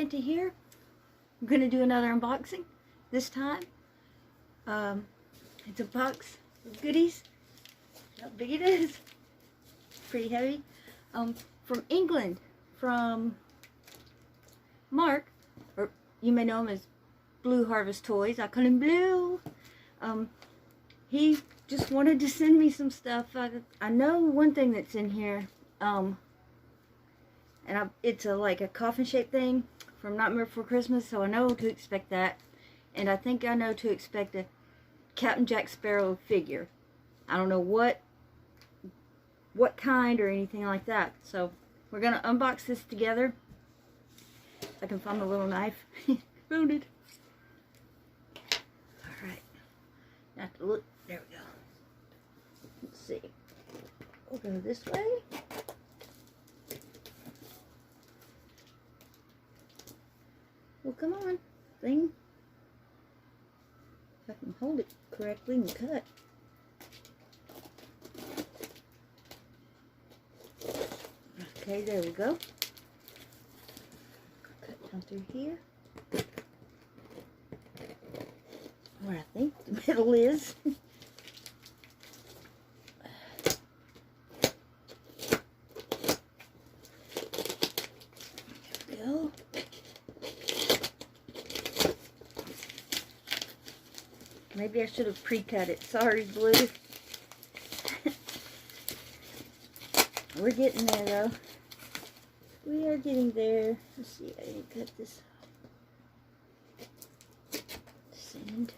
Santa here. I'm going to do another unboxing this time. It's a box of goodies. How big it is. Pretty heavy. From England. From Mark. Or you may know him as Blue Harvest Toys. I call him Blue. He just wanted to send me some stuff. I know one thing that's in here. It's like a coffin shaped thing from Nightmare Before Christmas, so I know to expect that. And I think I know to expect a Captain Jack Sparrow figure. I don't know what kind or anything like that. So we're gonna unbox this together. If I can find the little knife. Found it. Alright. Now to look. There we go. Let's see. We'll go this way. Well, come on, thing. If I can hold it correctly and cut. Okay, there we go. Cut down through here. Where I think the middle is. There we go. Maybe I should have pre-cut it. Sorry, Blue. We're getting there, though. We are getting there. Let's see. I didn't cut this. Sand.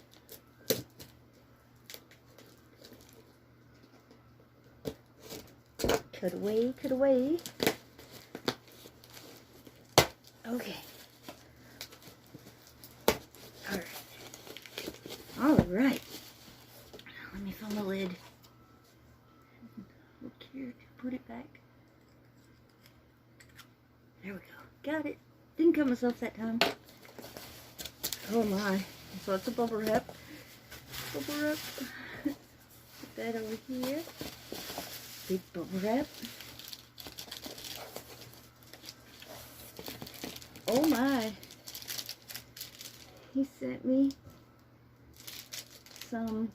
Cut away. Cut away. Okay. Alright. Alright. Let me find the lid. Look here. Put it back. There we go. Got it. Didn't cut myself that time. Oh my. So it's a bubble wrap. Bubble wrap. Put that over here. Big bubble wrap. Oh my. He sent me some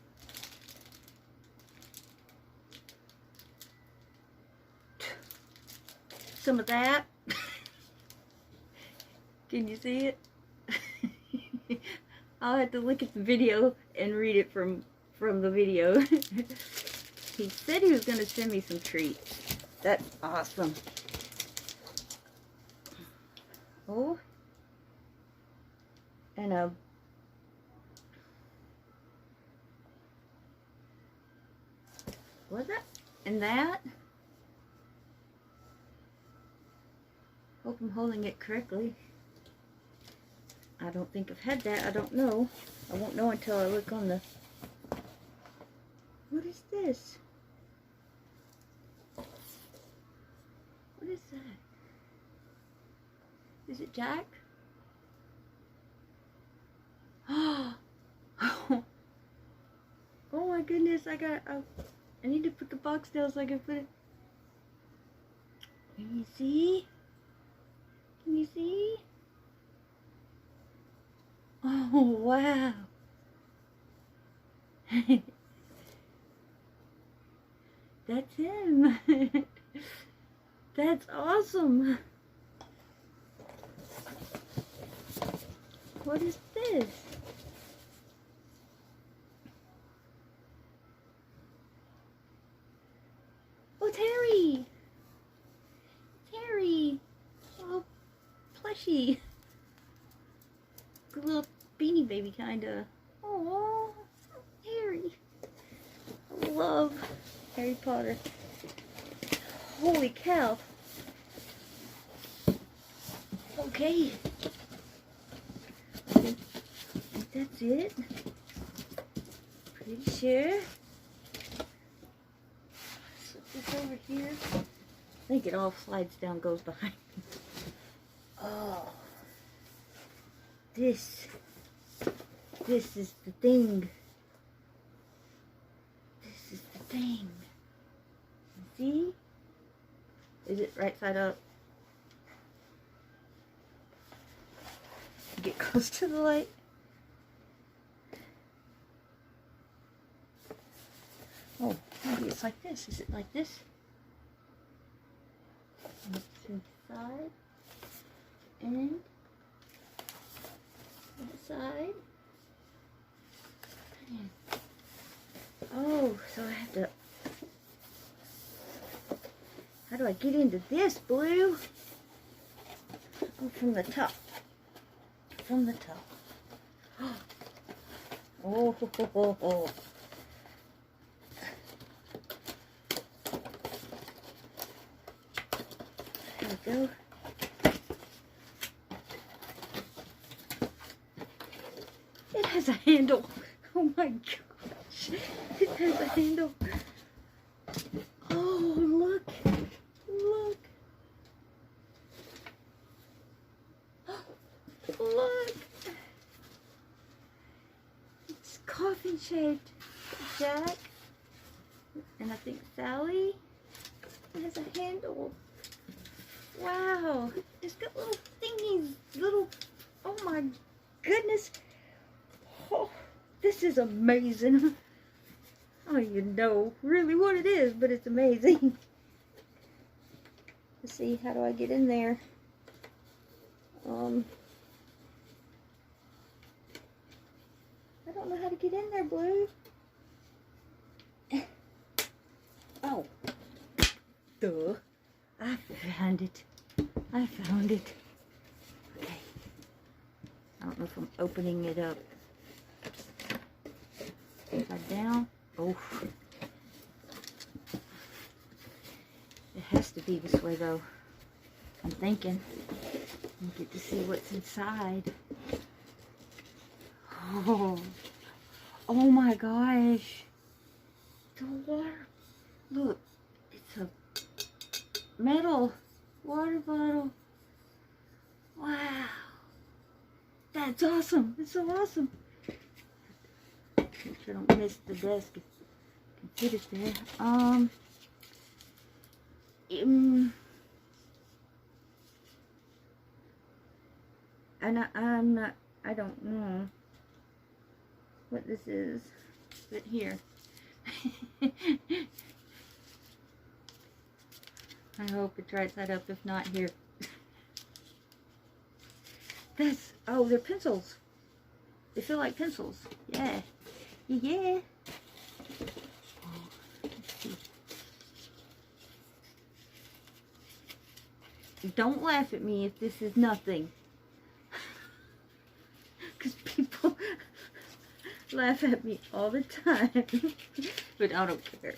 of that. Can you see it? I'll have to look at the video and read it from the video. He said he was going to send me some treats. That's awesome. Oh. And what's that? And that? Hope I'm holding it correctly. I don't think I've had that. I don't know. I won't know until I look on the... What is this? What is that? Is it Jack? Oh my goodness, I need to put the box down so I can put it. Can you see? Can you see? Oh wow. That's him. That's awesome. What is this? Oh, Terry! Terry! Oh, plushy. Good little beanie baby, kinda. Oh, Terry. I love Harry Potter. Holy cow. Okay. I think that's it. Pretty sure. Slip this over here. I think it all slides down, goes behind me. Oh. This is the thing. This is the thing. See? Is it right side up? get close to the light. Oh, maybe it's like this. Is it like this? Look inside. And inside. And oh, so I have to. How do I get into this, Blue? Oh, from the top. From the top. Oh, ho, ho, ho, ho. There we go. It has a handle. Oh my gosh. It has a handle. Oh, look. Look. Look. It's coffin shaped. Jack. And I think Sally. It has a handle. Wow. It's got little thingies. Little. Oh my goodness. Oh, this is amazing. I don't even know really what it is, but it's amazing. Let's see, how do I get in there? I don't know how to get in there, Blue. Oh. Duh. I found it. I found it. Okay. I don't know if I'm opening it up. Upside down. Oh. It has to be this way though. I'm thinking. You get to see what's inside. Oh. Oh my gosh. It's a water. Look. It's a metal water bottle. Wow. That's awesome. It's so awesome. Make sure I don't miss the desk. Can fit it there. I don't know what this is, but here. I hope it's right side up, if not here. That's, oh, they're pencils. They feel like pencils. Yeah. Yeah. Oh, let's see. Don't laugh at me if this is nothing. Because people laugh at me all the time. But I don't care.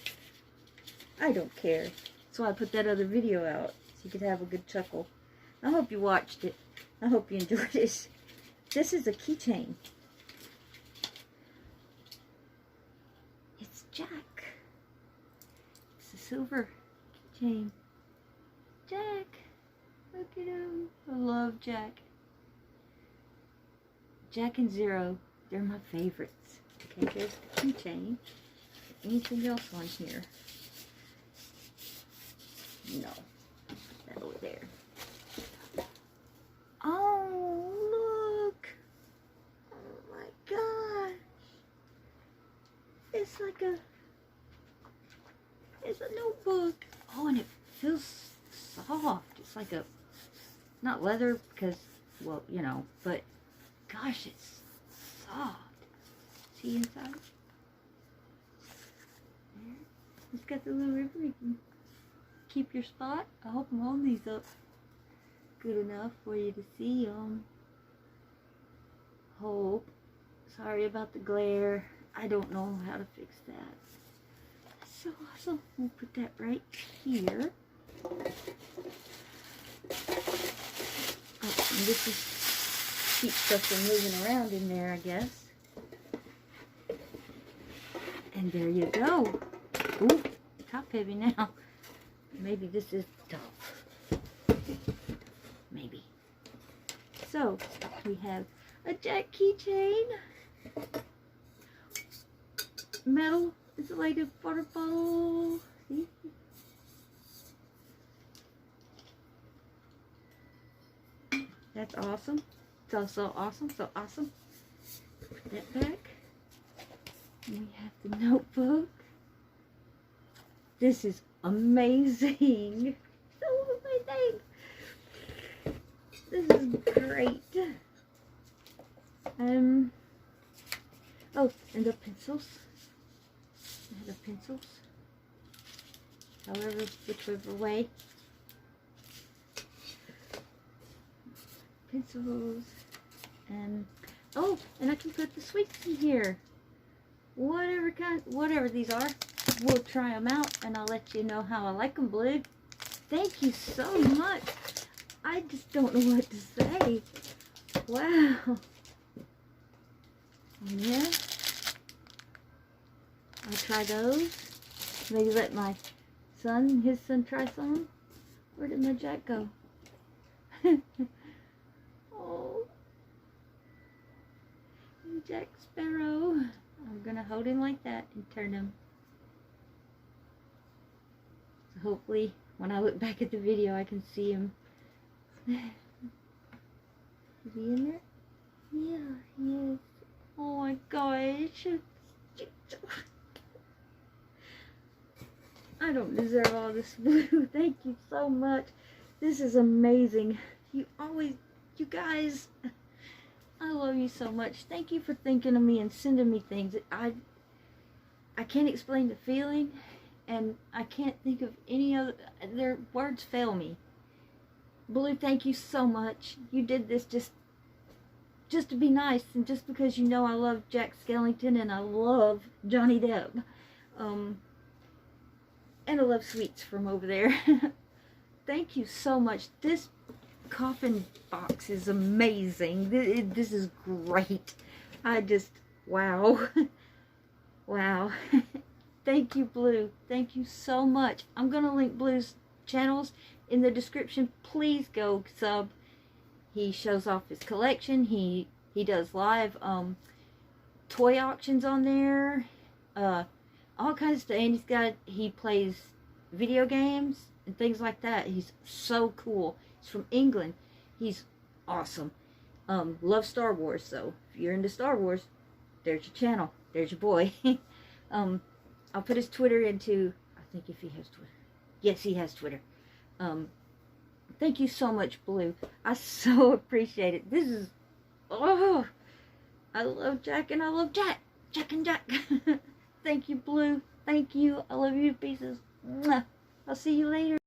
I don't care. That's why I put that other video out. So you could have a good chuckle. I hope you watched it. I hope you enjoyed it. This is a keychain. It's Jack. It's a silver keychain. Jack. Look at him. I love Jack. Jack and Zero. They're my favorites. Okay, there's the keychain. Anything else on here? No. Put that over there. Oh, look. Oh my gosh. It's like a, it's a notebook. Oh, and it feels soft. It's like a, not leather because, well, you know, but gosh, it's soft. See inside? There. It's got the little ribbon. You can keep your spot. I hope I'm holding these up good enough for you to see them. Hope. Sorry about the glare. I don't know how to fix that. That's so awesome. We'll put that right here. Oh, and this is keep stuff from moving around in there, I guess. And there you go. Ooh, top heavy now. Maybe this is top. Maybe. So, we have a Jack keychain. Metal insulated water bottle. See? That's awesome. So awesome, so awesome. Put that back. And we have the notebook. This is amazing. So amazing. This is great. Oh, and the pencils. The pencils. However, whichever way. Pencils. And oh, and I can put the sweets in here. Whatever these are, we'll try them out, and I'll let you know how I like them, Blue. Thank you so much. I just don't know what to say. Wow. Yeah. I'll try those. Maybe let my son, his son, try some. Where did my Jack go? Oh. Jack Sparrow. I'm gonna hold him like that and turn him. So hopefully when I look back at the video I can see him. Is he in there? Yeah, he is. Oh my gosh. I don't deserve all this, Blue. Thank you so much. This is amazing. You guys, I love you so much. Thank you for thinking of me and sending me things. I can't explain the feeling, and I can't think of any other, their words fail me. Blue, thank you so much. You did this just to be nice, and just because you know I love Jack Skellington and I love Johnny Depp. And I love sweets from over there. Thank you so much. This coffin box is amazing. This is great. Wow. Wow. Thank you, Blue. Thank you so much. I'm going to link Blue's channels in the description. Please go sub. He shows off his collection. He does live toy auctions on there. All kinds of stuff. And he plays video games and things like that. He's so cool. He's from England. He's awesome. Love Star Wars, so if you're into Star Wars, there's your channel. There's your boy. I'll put his Twitter into, I think if he has Twitter. Yes, he has Twitter. Thank you so much, Blue. I so appreciate it. This is, oh, I love Jack and I love Jack. Jack and Jack. Thank you, Blue. Thank you. I love you to pieces. Mwah. I'll see you later.